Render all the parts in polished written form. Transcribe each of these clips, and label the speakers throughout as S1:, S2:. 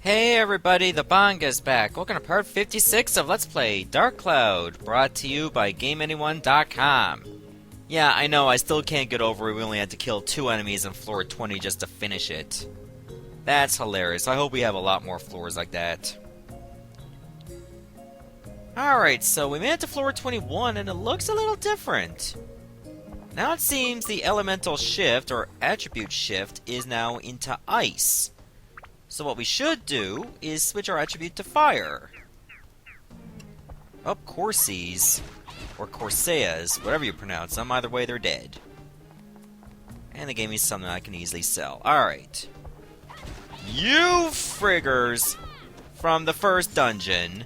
S1: Hey everybody, the Banga's back. Welcome to part 56 of Let's Play Dark Cloud, brought to you by GameAnyone.com. Yeah, I know, I still can't get over it. We only had to kill 2 enemies on floor 20 just to finish it. That's hilarious. I hope we have a lot more floors like that. Alright, so we made it to floor 21 and it looks a little different. Now it seems the elemental shift, or attribute shift, is now into ice. So what we should do is switch our attribute to fire. Oh, Corsies, or Corseas, whatever you pronounce them, either way they're dead. And they gave me something I can easily sell. Alright. You friggers from the first dungeon,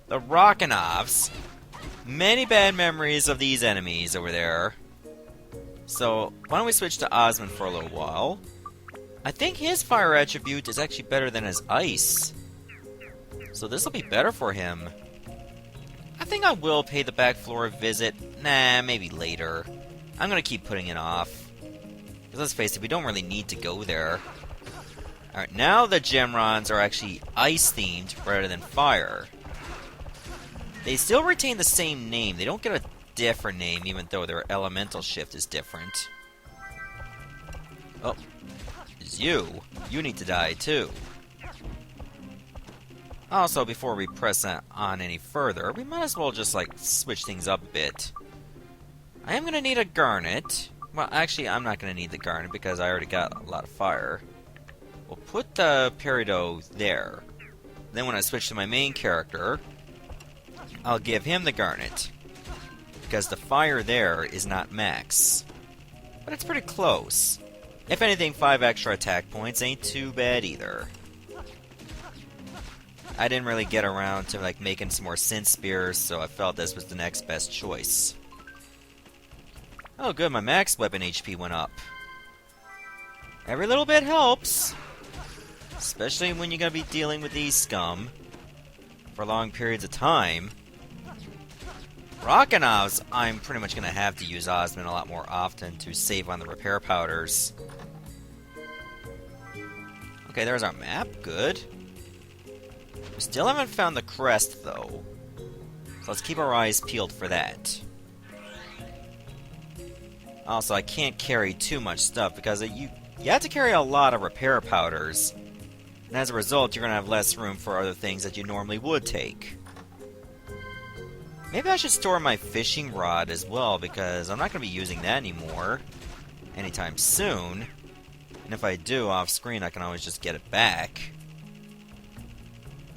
S1: the Rockonoffs. Many bad memories of these enemies over there. So, why don't we switch to Osmond for a little while? I think his fire attribute is actually better than his ice. So this will be better for him. I think I will pay the back floor a visit. Nah, maybe later. I'm gonna keep putting it off. Because let's face it, we don't really need to go there. Alright, now the Gemrons are actually ice-themed rather than fire. They still retain the same name. They don't get a different name, even though their elemental shift is different. Oh. You need to die too. Also, before we press on any further, we might as well just, switch things up a bit. I am going to need a garnet. Well, actually, I'm not going to need the garnet because I already got a lot of fire. We'll put the Peridot there. Then when I switch to my main character, I'll give him the garnet. Because the fire there is not max. But it's pretty close. If anything, 5 extra attack points ain't too bad either. I didn't really get around to making some more synth spears, so I felt this was the next best choice. Oh good, my max weapon HP went up. Every little bit helps. Especially when you're gonna be dealing with these scum for long periods of time. Rockonoffs, I'm pretty much going to have to use Osmond a lot more often to save on the repair powders. Okay, there's our map. Good. We still haven't found the crest, though. So let's keep our eyes peeled for that. Also, I can't carry too much stuff because you have to carry a lot of repair powders. And as a result, you're going to have less room for other things that you normally would take. Maybe I should store my fishing rod as well, because I'm not going to be using that anymore anytime soon. And if I do, off screen, I can always just get it back.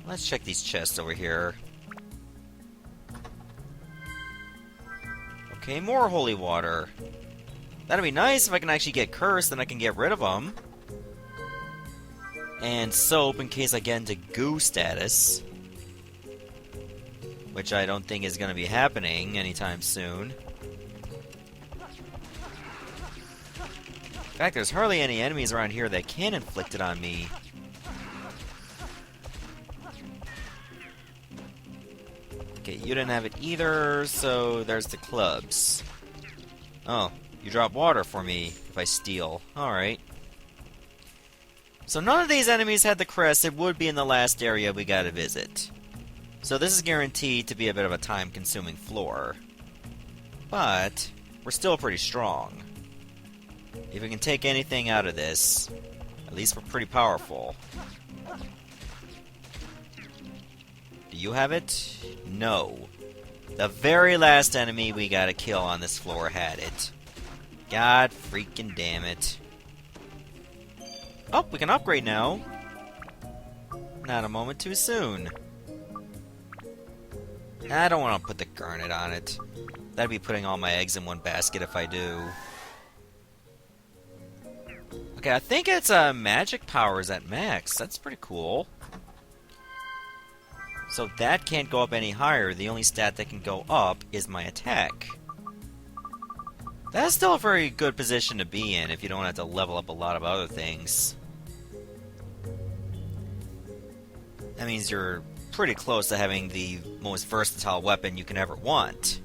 S1: Let's check these chests over here. Okay, more holy water. That'd be nice if I can actually get cursed, then I can get rid of them. And soap in case I get into goo status. Which I don't think is going to be happening anytime soon. In fact, there's hardly any enemies around here that can inflict it on me. Okay, you didn't have it either, so there's the clubs. Oh, you drop water for me if I steal. Alright. So none of these enemies had the crest. It would be in the last area we gotta visit. So this is guaranteed to be a bit of a time-consuming floor. But we're still pretty strong. If we can take anything out of this, at least we're pretty powerful. Do you have it? No. The very last enemy we gotta kill on this floor had it. God freaking damn it. Oh, we can upgrade now. Not a moment too soon. I don't want to put the garnet on it. That'd be putting all my eggs in one basket if I do. Okay, I think it's magic powers at max. That's pretty cool. So that can't go up any higher. The only stat that can go up is my attack. That's still a very good position to be in if you don't have to level up a lot of other things. That means you're pretty close to having the most versatile weapon you can ever want.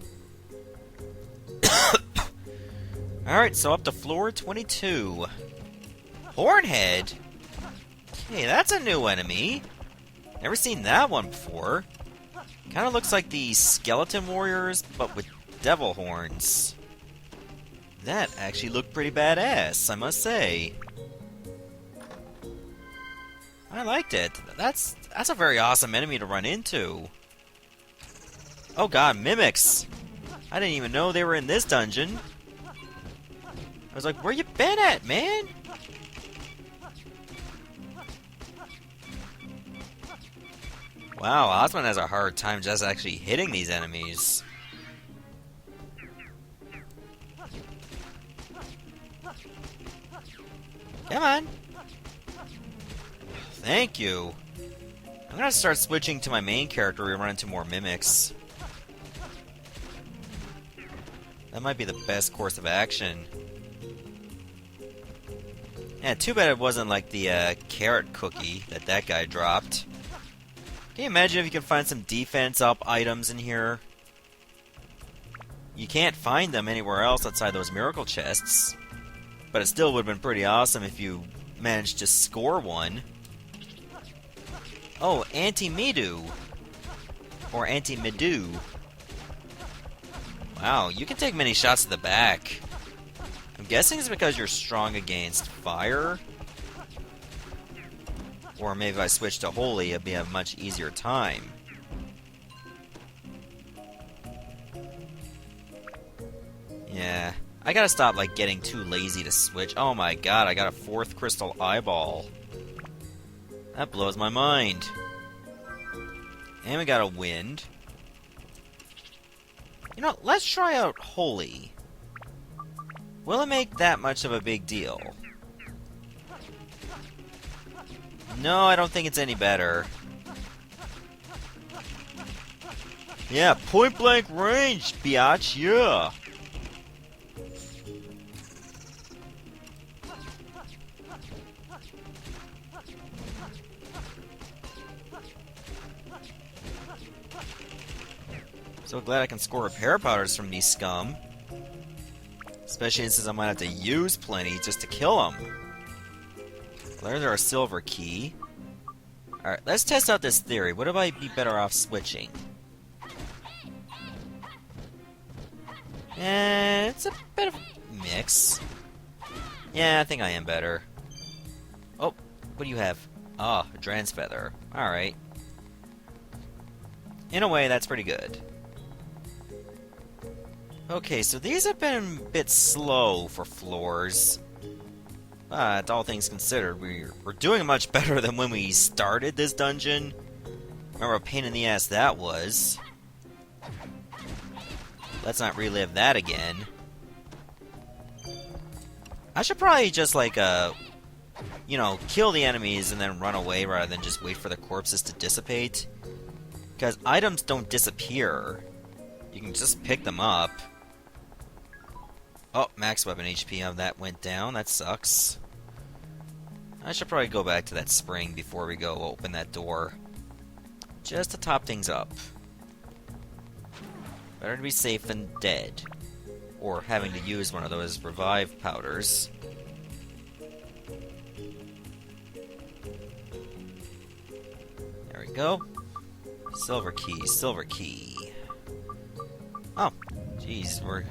S1: Alright, so up to floor 22. Hornhead? Hey, that's a new enemy. Never seen that one before. Kind of looks like the skeleton warriors, but with devil horns. That actually looked pretty badass, I must say. I liked it. That's a very awesome enemy to run into. Oh god, mimics! I didn't even know they were in this dungeon. I was like, where you been at, man? Wow, Osmond has a hard time just actually hitting these enemies. Come on. Thank you. I'm gonna start switching to my main character to run into more mimics. That might be the best course of action. Yeah, too bad it wasn't like the carrot cookie that guy dropped. Can you imagine if you could find some defense up items in here? You can't find them anywhere else outside those miracle chests. But it still would have been pretty awesome if you managed to score one. Oh, Anti-Midu. Or Anti-Midu. Wow, you can take many shots to the back. I'm guessing it's because you're strong against fire. Or maybe if I switch to Holy, it'd be a much easier time. Yeah. I gotta stop, like, getting too lazy to switch. Oh my god, I got a 4th crystal eyeball. That blows my mind. And we got a wind. You know, let's try out Holy. Will it make that much of a big deal? No, I don't think it's any better. Yeah, point blank range, biatch, yeah! So glad I can score repair powders from these scum. Especially since I might have to use plenty just to kill them. There's our silver key. Alright, let's test out this theory. Would I be better off switching? It's a bit of a mix. Yeah, I think I am better. Oh, what do you have? Ah, a Dran's Feather. Alright. In a way, that's pretty good. Okay, so these have been a bit slow for floors. But all things considered, we're doing much better than when we started this dungeon. Remember what a pain in the ass that was. Let's not relive that again. I should probably just, like, you know, kill the enemies and then run away rather than just wait for the corpses to dissipate. Because items don't disappear. You can just pick them up. Oh, max weapon HP of that went down. That sucks. I should probably go back to that spring before we go open that door. Just to top things up. Better to be safe than dead. Or having to use one of those revive powders. There we go. Silver key, silver key. Oh, jeez, we're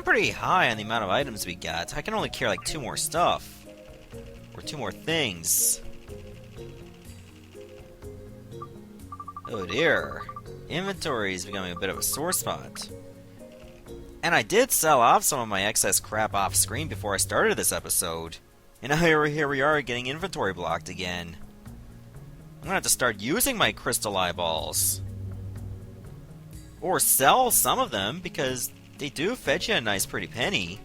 S1: pretty high on the amount of items we got. I can only carry like 2 more stuff. Or 2 more things. Oh dear. Inventory is becoming a bit of a sore spot. And I did sell off some of my excess crap off screen before I started this episode. And now here we are getting inventory blocked again. I'm gonna have to start using my crystal eyeballs. Or sell some of them, because they do fetch you a nice pretty penny.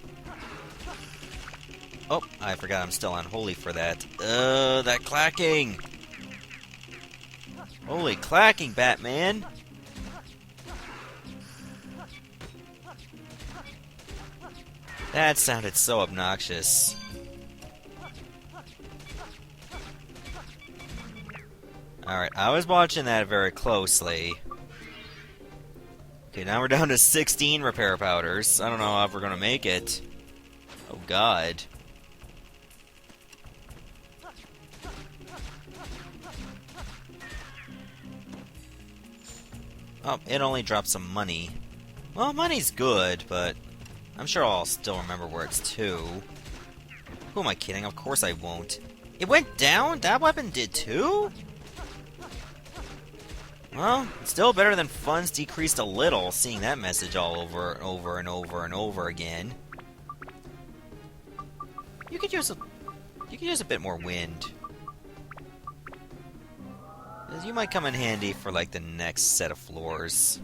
S1: Oh, I forgot I'm still on Holy for that. That clacking! Holy clacking, Batman! That sounded so obnoxious. Alright, I was watching that very closely. Okay, now we're down to 16 repair powders. I don't know how we're gonna make it. Oh god. Oh, it only dropped some money. Well, money's good, but I'm sure I'll still remember where it's to. Who am I kidding? Of course I won't. It went down? That weapon did too? Well, it's still better than funds decreased a little, seeing that message all over and over and over and over again. You could use a bit more wind. You might come in handy for like the next set of floors.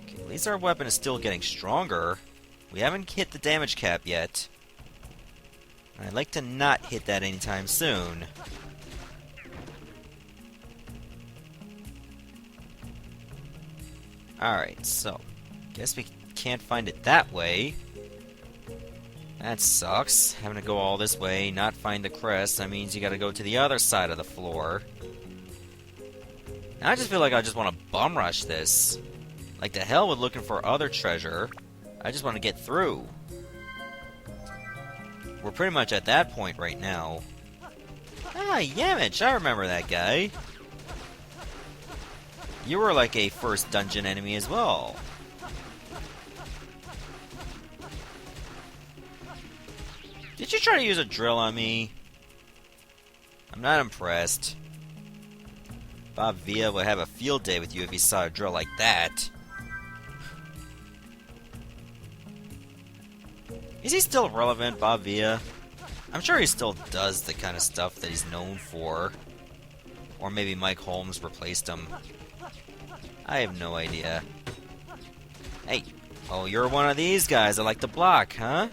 S1: Okay, at least our weapon is still getting stronger. We haven't hit the damage cap yet. I'd like to not hit that anytime soon. Alright, so guess we can't find it that way. That sucks. Having to go all this way, not find the crest, that means you gotta go to the other side of the floor. Now I just feel like I just want to bum rush this. Like the hell with looking for other treasure. I just want to get through. We're pretty much at that point right now. Ah, Yamich, I remember that guy. You were like a first dungeon enemy as well. Did you try to use a drill on me? I'm not impressed. Bob Villa would have a field day with you if he saw a drill like that. Is he still relevant, Bob Villa? I'm sure he still does the kind of stuff that he's known for. Or maybe Mike Holmes replaced him. I have no idea. Hey, oh, you're one of these guys that like to block, huh?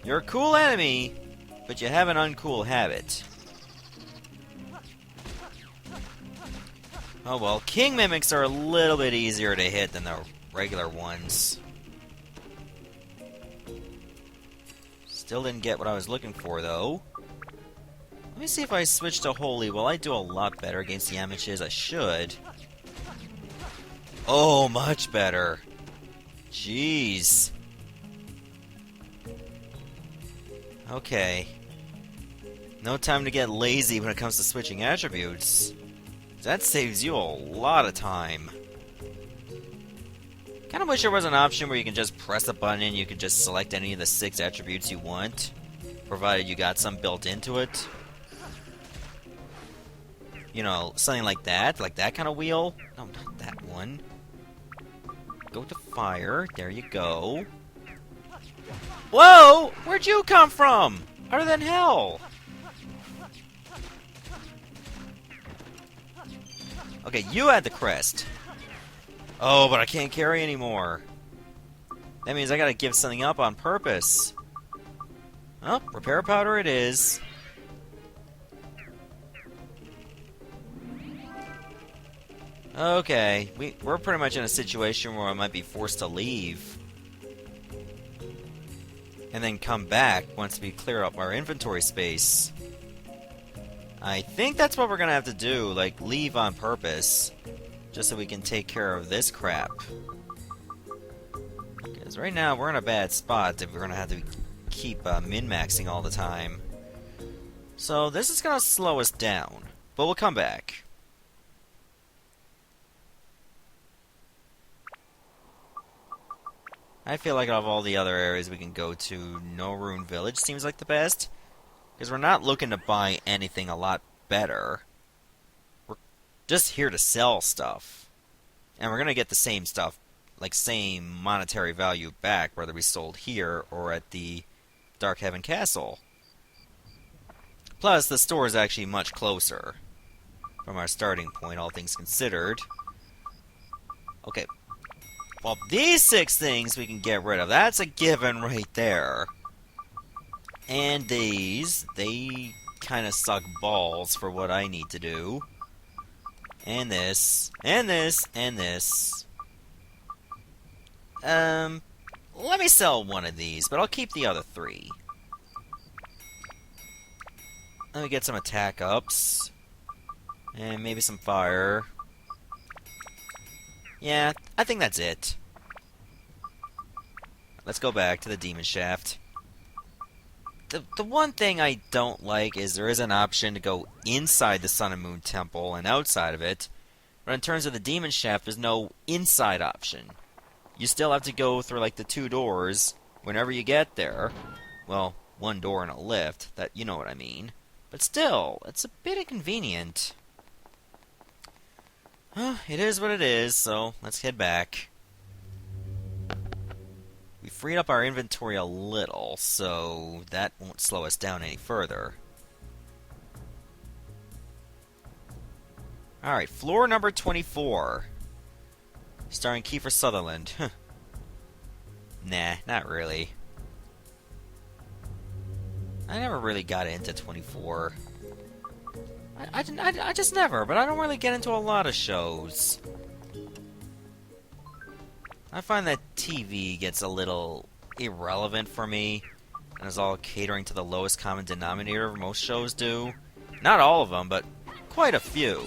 S1: You're a cool enemy, but you have an uncool habit. Oh well, King Mimics are a little bit easier to hit than the regular ones. Still didn't get what I was looking for, though. Let me see if I switch to Holy. Will I do a lot better against the Yamiches? I should. Oh, much better. Jeez. Okay. No time to get lazy when it comes to switching attributes. That saves you a lot of time. Kinda wish there was an option where you can just press a button and you can just select any of the 6 attributes you want, provided you got some built into it. You know, something like that kind of wheel. No, not that one. Go to fire, there you go. Whoa! Where'd you come from? Other than hell! Okay, you had the crest. Oh, but I can't carry anymore. That means I gotta give something up on purpose. Oh, repair powder it is. Okay, we're pretty much in a situation where I might be forced to leave. And then come back once we clear up our inventory space. I think that's what we're gonna have to do, like, leave on purpose. Just so we can take care of this crap. Because right now, we're in a bad spot if we're gonna have to keep min-maxing all the time. So this is gonna slow us down. But we'll come back. I feel like of all the other areas we can go to, No Rune Village seems like the best. Because we're not looking to buy anything a lot better. We're just here to sell stuff. And we're going to get the same stuff, like same monetary value back, whether we sold here or at the Dark Heaven Castle. Plus, the store is actually much closer from our starting point, all things considered. Okay. Well, these 6 things we can get rid of. That's a given right there. And these, they kind of suck balls for what I need to do. And this, and this, and this. Let me sell one of these, but I'll keep the other 3. Let me get some attack ups. And maybe some fire. Yeah, I think that's it. Let's go back to the Demon Shaft. The one thing I don't like is there is an option to go inside the Sun and Moon Temple and outside of it, but in terms of the Demon Shaft, there's no inside option. You still have to go through like the 2 doors whenever you get there. Well, 1 door and a lift, that you know what I mean. But still, it's a bit inconvenient. It is what it is, so let's head back. We freed up our inventory a little, so that won't slow us down any further. Alright, floor number 24. Starring Kiefer Sutherland. Nah, not really. I never really got into 24. I just never, but I don't really get into a lot of shows. I find that TV gets a little irrelevant for me, and is all catering to the lowest common denominator most shows do. Not all of them, but quite a few.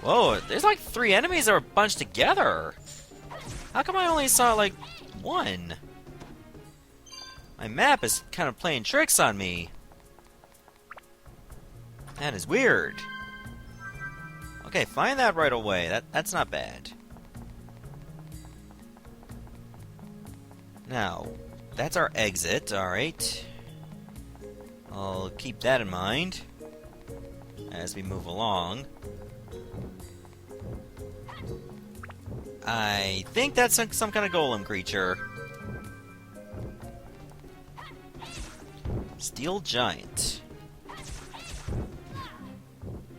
S1: Whoa, there's like 3 enemies that are bunched together. How come I only saw like 1? My map is kind of playing tricks on me. That is weird. Okay, find that right away. That's not bad. Now, that's our exit, alright. I'll keep that in mind as we move along. I think that's some kind of golem creature. Steel Giant.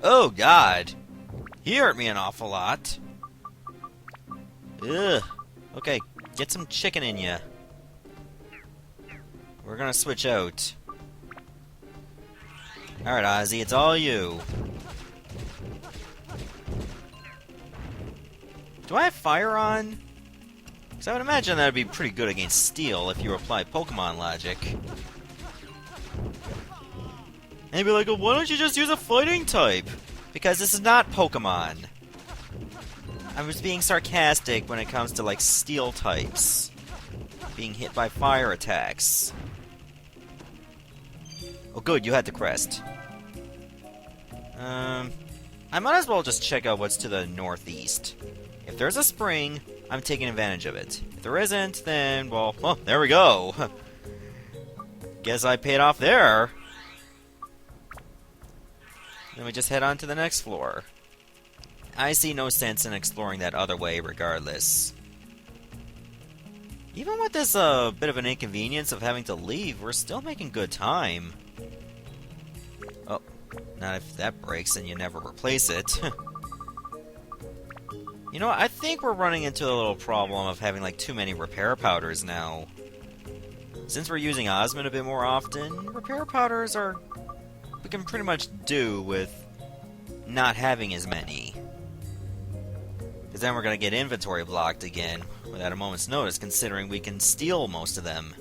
S1: Oh, God. He hurt me an awful lot. Ugh. Okay, get some chicken in ya. We're gonna switch out. Alright, Ozzy, it's all you. Do I have fire on? Because I would imagine that would be pretty good against steel if you apply Pokemon logic. And you'd be like, well, why don't you just use a fighting type? Because this is not Pokemon. I was being sarcastic when it comes to, like, steel types. Being hit by fire attacks. Oh, good, you had the crest. I might as well just check out what's to the northeast. If there's a spring, I'm taking advantage of it. If there isn't, then, well, there we go. Guess I paid off there. Then we just head on to the next floor. I see no sense in exploring that other way regardless. Even with this bit of an inconvenience of having to leave, we're still making good time. Oh, not if that breaks and you never replace it. You know, I think we're running into a little problem of having like too many repair powders now. Since we're using Osmond a bit more often, repair powders are... we can pretty much do with not having as many. Because then we're going to get inventory blocked again without a moment's notice, considering we can steal most of them.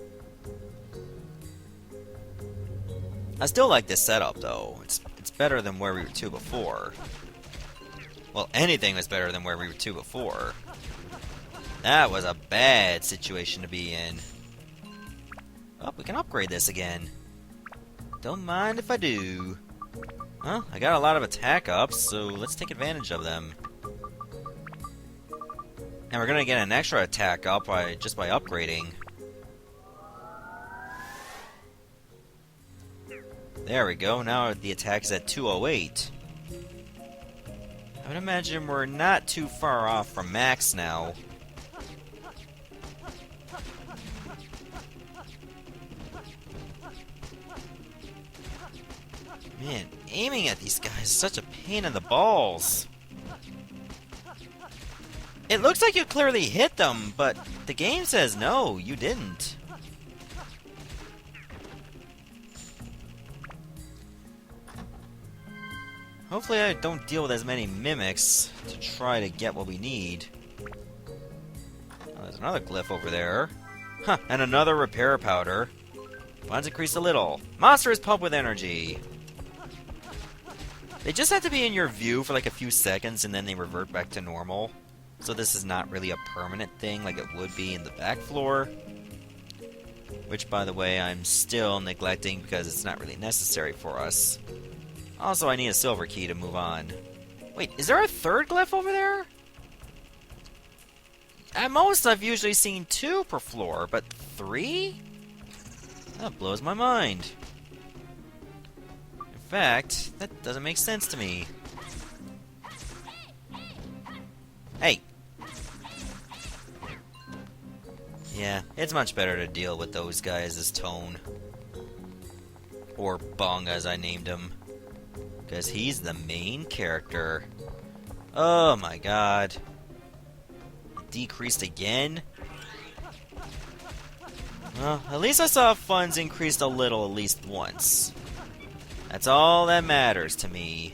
S1: I still like this setup, though. It's better than where we were to before. Well, anything was better than where we were to before. That was a bad situation to be in. Oh, we can upgrade this again. Don't mind if I do. Well, I got a lot of attack ups, so let's take advantage of them. And we're gonna get an extra attack up just by upgrading. There we go, now the attack is at 208. I would imagine we're not too far off from max now. Man, aiming at these guys is such a pain in the balls. It looks like you clearly hit them, but the game says no, you didn't. Hopefully I don't deal with as many mimics to try to get what we need. Oh, there's another glyph over there. Huh, and another repair powder. Mine's increased a little. Monster is pumped with energy. They just have to be in your view for like a few seconds and then they revert back to normal. So this is not really a permanent thing like it would be in the back floor. Which, by the way, I'm still neglecting because it's not really necessary for us. Also, I need a silver key to move on. Wait, is there a third glyph over there? At most, I've usually seen 2 per floor, but 3? That blows my mind. In fact, that doesn't make sense to me. Hey! Yeah, it's much better to deal with those guys as Tone. Or Bung, as I named him. Because he's the main character. Oh my god. It decreased again? Well, at least I saw funds increased a little at least once. That's all that matters to me.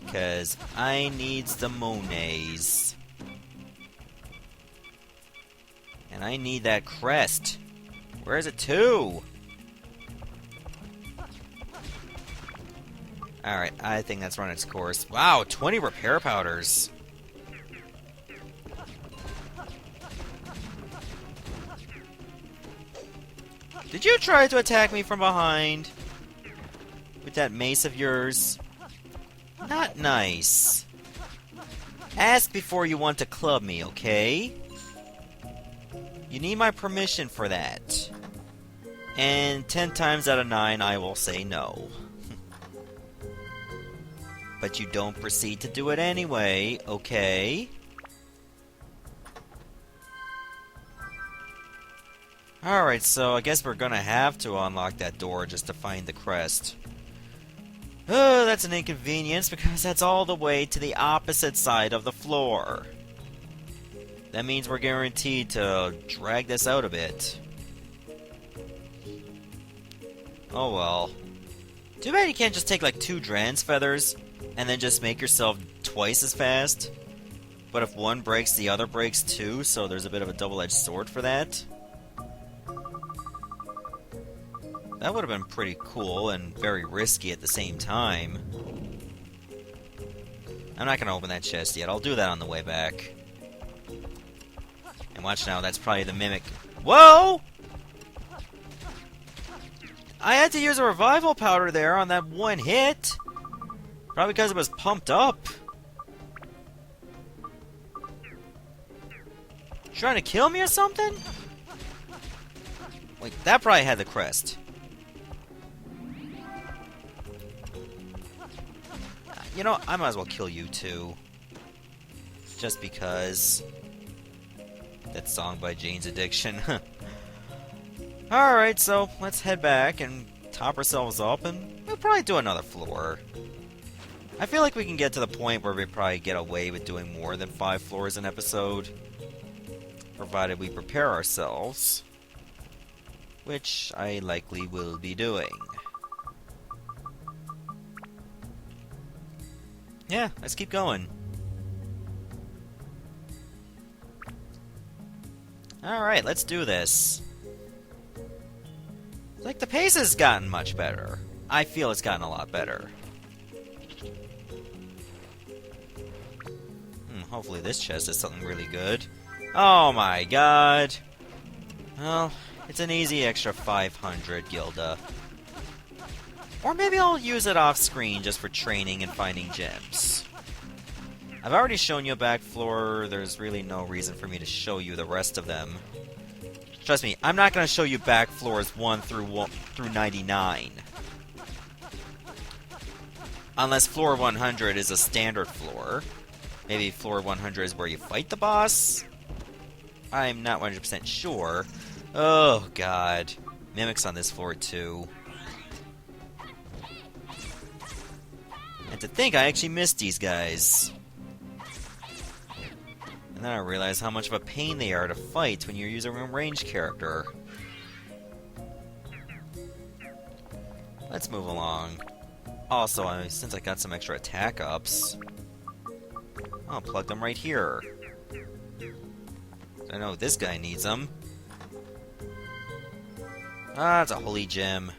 S1: Because I needs the monies. And I need that crest. Where is it to? Alright, I think that's run its course. Wow, 20 repair powders. Did you try to attack me from behind? With that mace of yours? Not nice. Ask before you want to club me, okay? You need my permission for that. And 10 times out of 9, I will say no. But you don't proceed to do it anyway, okay? Alright, so I guess we're gonna have to unlock that door just to find the crest. Oh, that's an inconvenience because that's all the way to the opposite side of the floor. That means we're guaranteed to drag this out a bit. Oh well. Too bad you can't just take like 2 Dran's feathers and then just make yourself twice as fast. But if one breaks, the other breaks too, so there's a bit of a double-edged sword for that. That would have been pretty cool and very risky at the same time. I'm not going to open that chest yet. I'll do that on the way back. And watch now, that's probably the mimic. Whoa! I had to use a revival powder there on that one hit. Probably because it was pumped up. Trying to kill me or something? Wait, that probably had the crest. You know, I might as well kill you too. Just because. That song by Jane's Addiction. Alright, so let's head back and top ourselves up, and we'll probably do another floor. I feel like we can get to the point where we probably get away with doing more than 5 floors an episode. Provided we prepare ourselves. Which I likely will be doing. Yeah, let's keep going. Alright, let's do this. Like, the pace has gotten much better. I feel it's gotten a lot better. Hopefully this chest is something really good. Oh my god! Well, it's an easy extra 500 Gilda. Or maybe I'll use it off screen just for training and finding gems. I've already shown you a back floor, there's really no reason for me to show you the rest of them. Trust me, I'm not going to show you back floors 1 through 99. Unless floor 100 is a standard floor. Maybe floor 100 is where you fight the boss? I'm not 100% sure. Oh god. Mimics on this floor too. And to think I actually missed these guys. And then I realized how much of a pain they are to fight when you're using a ranged character. Let's move along. Also, since I got some extra attack ups, I'll plug them right here. I know this guy needs them. Ah, it's a holy gem.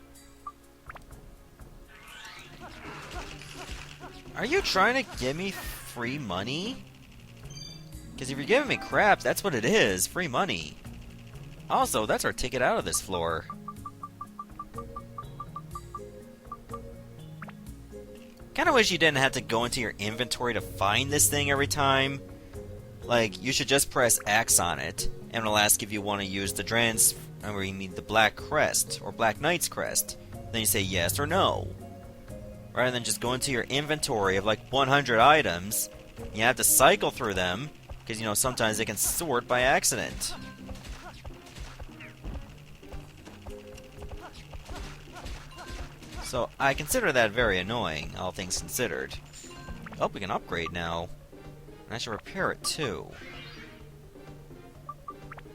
S1: Are you trying to get me free money? Because if you're giving me crap, that's what it is. Free money. Also, that's our ticket out of this floor. Kinda wish you didn't have to go into your inventory to find this thing every time. Like, you should just press X on it, and it'll ask if you want to use the the Black Crest, or Black Knight's Crest. Then you say yes or no. Rather than just go into your inventory of like 100 items, you have to cycle through them, because, you know, sometimes they can sort by accident. So, I consider that very annoying, all things considered. Oh, we can upgrade now. And I should repair it, too.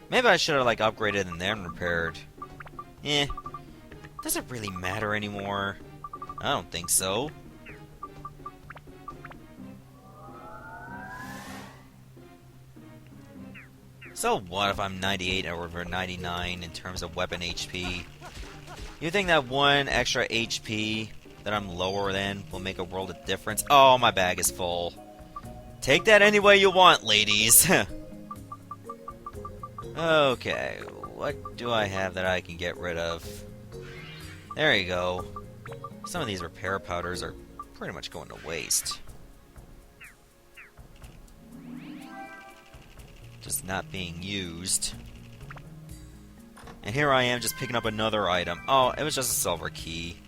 S1: Maybe I should have, like, upgraded and then repaired. Does it really matter anymore? I don't think so. So what if I'm 98 over 99 in terms of weapon HP? You think that one extra HP that I'm lower than will make a world of difference? Oh, my bag is full. Take that any way you want, ladies. Okay, what do I have that I can get rid of? There you go. Some of these repair powders are pretty much going to waste. Just not being used. And here I am just picking up another item. Oh, it was just a silver key.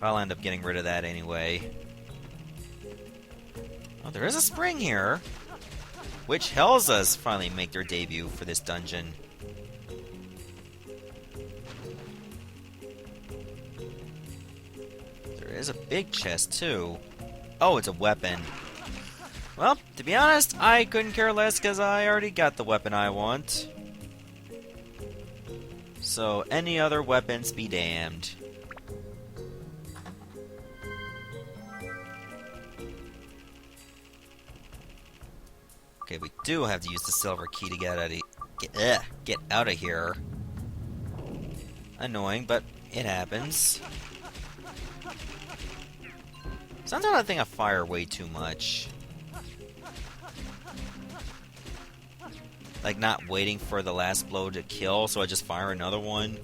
S1: I'll end up getting rid of that anyway. Oh, there is a spring here. Which Helzas finally make their debut for this dungeon. There is a big chest too. Oh, it's a weapon. Well, to be honest, I couldn't care less because I already got the weapon I want. So, any other weapons be damned. Okay, we do have to use the silver key to get out of here. Annoying, but it happens. Sometimes I think I fire way too much. Like, not waiting for the last blow to kill, so I just fire another one.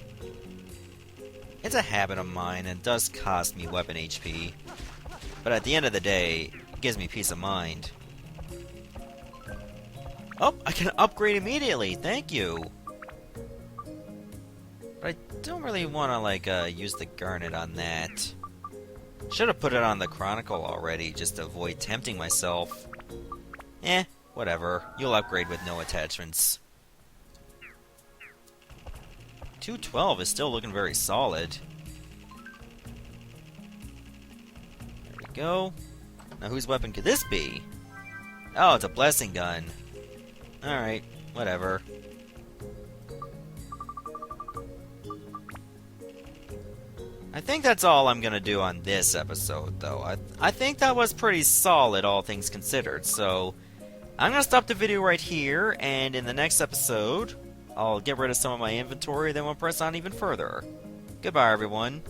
S1: It's a habit of mine, and it does cost me weapon HP. But at the end of the day, it gives me peace of mind. Oh, I can upgrade immediately! Thank you! But I don't really want to, like, use the garnet on that. Should have put it on the Chronicle already, just to avoid tempting myself. Whatever. You'll upgrade with no attachments. 212 is still looking very solid. There we go. Now whose weapon could this be? Oh, it's a blessing gun. Alright, whatever. I think that's all I'm gonna do on this episode, though. I think that was pretty solid, all things considered, so I'm gonna stop the video right here, and in the next episode, I'll get rid of some of my inventory, then we'll press on even further. Goodbye, everyone.